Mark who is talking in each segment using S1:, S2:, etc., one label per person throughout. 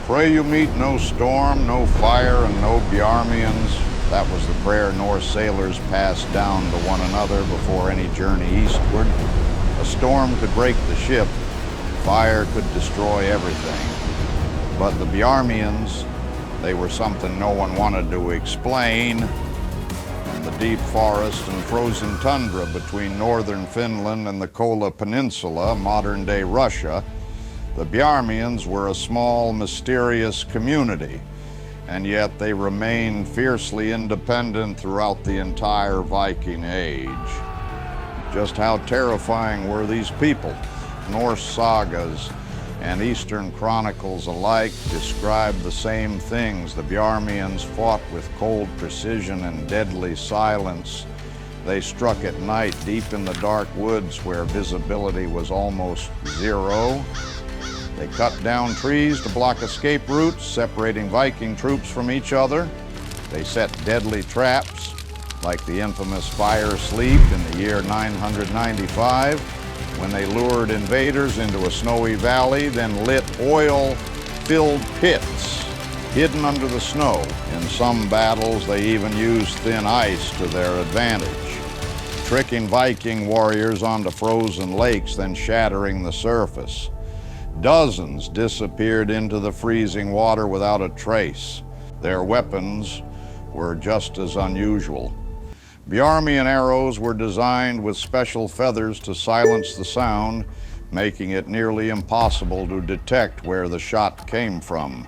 S1: Pray you meet no storm, no fire, and no Bjarmians. That was the prayer Norse sailors passed down to one another before any journey eastward. A storm could break the ship, fire could destroy everything. But the Bjarmians, they were something no one wanted to explain. In the deep forest and frozen tundra between northern Finland and the Kola Peninsula, modern-day Russia, the Bjarmians were a small, mysterious community, and yet they remained fiercely independent throughout the entire Viking Age. Just how terrifying were these people? Norse sagas and Eastern chronicles alike describe the same things. The Bjarmians fought with cold precision and deadly silence. They struck at night deep in the dark woods where visibility was almost zero. They cut down trees to block escape routes, separating Viking troops from each other. They set deadly traps, like the infamous fire sleep in the year 995, when they lured invaders into a snowy valley, then lit oil-filled pits hidden under the snow. In some battles, they even used thin ice to their advantage, tricking Viking warriors onto frozen lakes, then shattering the surface. Dozens disappeared into the freezing water without a trace. Their weapons were just as unusual. Bjarmian arrows were designed with special feathers to silence the sound, making it nearly impossible to detect where the shot came from.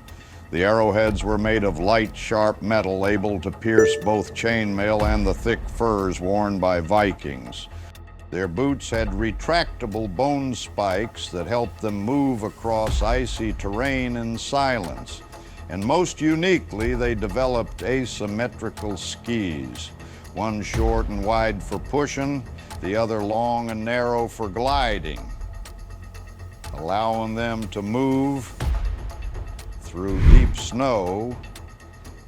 S1: The arrowheads were made of light, sharp metal, able to pierce both chainmail and the thick furs worn by Vikings. Their boots had retractable bone spikes that helped them move across icy terrain in silence. And most uniquely, they developed asymmetrical skis, one short and wide for pushing, the other long and narrow for gliding, allowing them to move through deep snow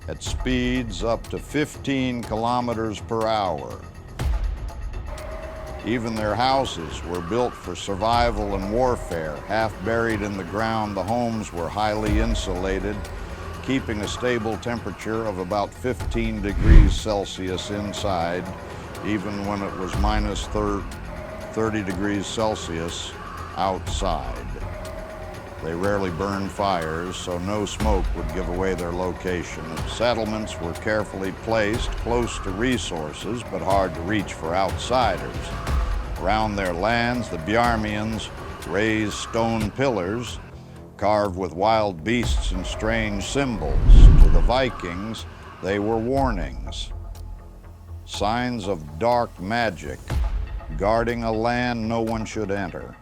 S1: at speeds up to 15 kilometers per hour. Even their houses were built for survival and warfare. Half buried in the ground, the homes were highly insulated, keeping a stable temperature of about 15 degrees Celsius inside, even when it was minus 30 degrees Celsius outside. They rarely burned fires, so no smoke would give away their location. Settlements were carefully placed close to resources, but hard to reach for outsiders. Around their lands, the Bjarmians raised stone pillars carved with wild beasts and strange symbols. To the Vikings, they were warnings, signs of dark magic, guarding a land no one should enter.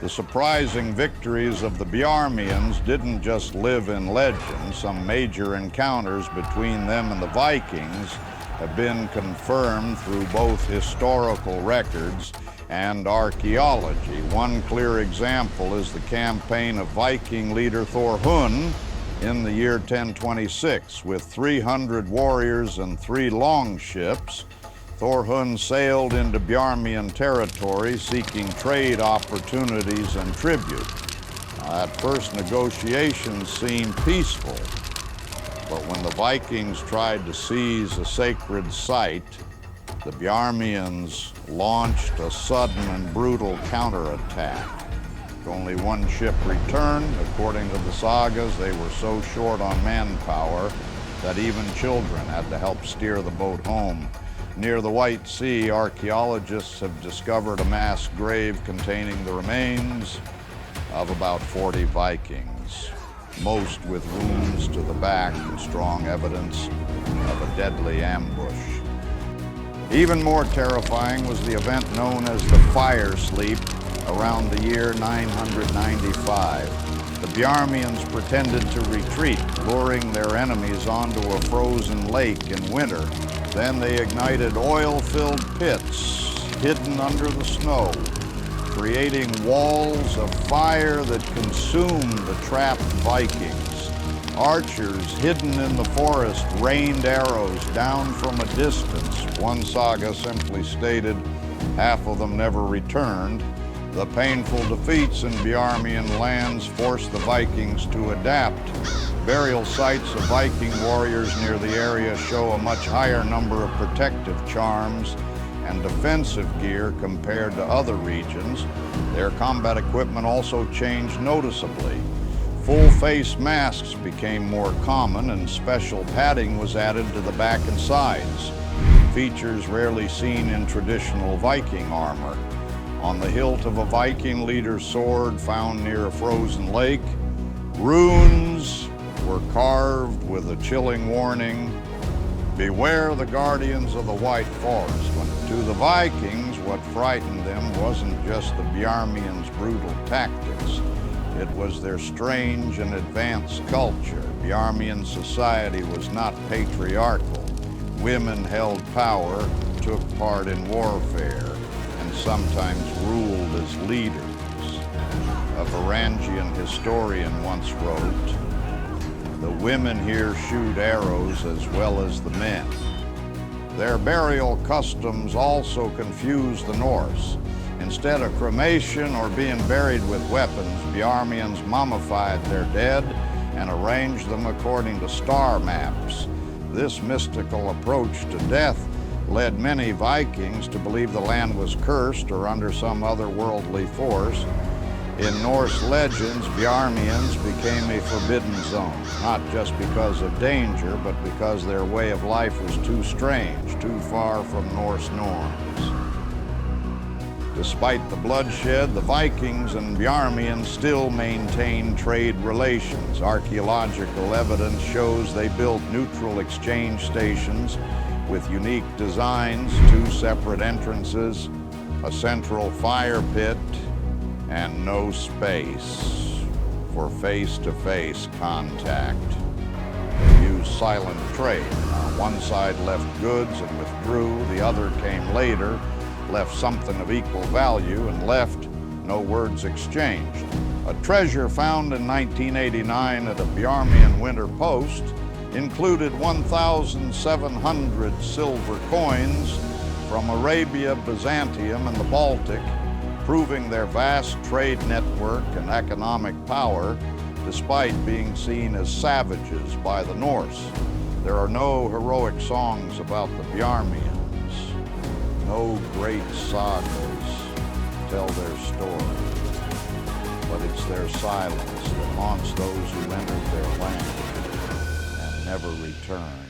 S1: The surprising victories of the Bjarmians didn't just live in legend. Some major encounters between them and the Vikings have been confirmed through both historical records and archaeology. One clear example is the campaign of Viking leader Thorhun in the year 1026. With 300 warriors and 3 longships, Thorhun sailed into Bjarmian territory seeking trade opportunities and tribute. At first, negotiations seemed peaceful, but when the Vikings tried to seize a sacred site, the Bjarmians launched a sudden and brutal counterattack. Only one ship returned. According to the sagas, they were so short on manpower that even children had to help steer the boat home. Near the White Sea, archaeologists have discovered a mass grave containing the remains of about 40 Vikings, most with wounds to the back and strong evidence of a deadly ambush. Even more terrifying was the event known as the fire sleep around the year 995. The Bjarmians pretended to retreat, luring their enemies onto a frozen lake in winter. Then they ignited oil-filled pits hidden under the snow, creating walls of fire that consumed the trapped Vikings. Archers hidden in the forest rained arrows down from a distance. One saga simply stated half of them never returned. The painful defeats in Bjarmian lands forced the Vikings to adapt. Burial sites of Viking warriors near the area show a much higher number of protective charms and defensive gear compared to other regions. Their combat equipment also changed noticeably. Full-face masks became more common and special padding was added to the back and sides, features rarely seen in traditional Viking armor. On the hilt of a Viking leader's sword found near a frozen lake, runes were carved with a chilling warning, "Beware the guardians of the White Forest." To the Vikings, what frightened them wasn't just the Bjarmians' brutal tactics. It was their strange and advanced culture. Bjarmian society was not patriarchal. Women held power, took part in warfare, and sometimes ruled as leaders. A Varangian historian once wrote, "The women here shoot arrows as well as the men." Their burial customs also confused the Norse. Instead of cremation or being buried with weapons, Bjarmians mummified their dead and arranged them according to star maps. This mystical approach to death led many Vikings to believe the land was cursed or under some otherworldly force. In Norse legends, Bjarmians became a forbidden zone, not just because of danger, but because their way of life was too strange, too far from Norse norms. Despite the bloodshed, the Vikings and Bjarmians still maintained trade relations. Archaeological evidence shows they built neutral exchange stations with unique designs, 2 separate entrances, a central fire pit, and no space for face-to-face contact. They used silent trade. One side left goods and withdrew, the other came later, left something of equal value, and left, no words exchanged. A treasure found in 1989 at a Bjarmian winter post included 1,700 silver coins from Arabia, Byzantium, and the Baltic, proving their vast trade network and economic power despite being seen as savages by the Norse. There are no heroic songs about the Bjarmians. No great sagas tell their story, but it's their silence that haunts those who entered their land and never returned.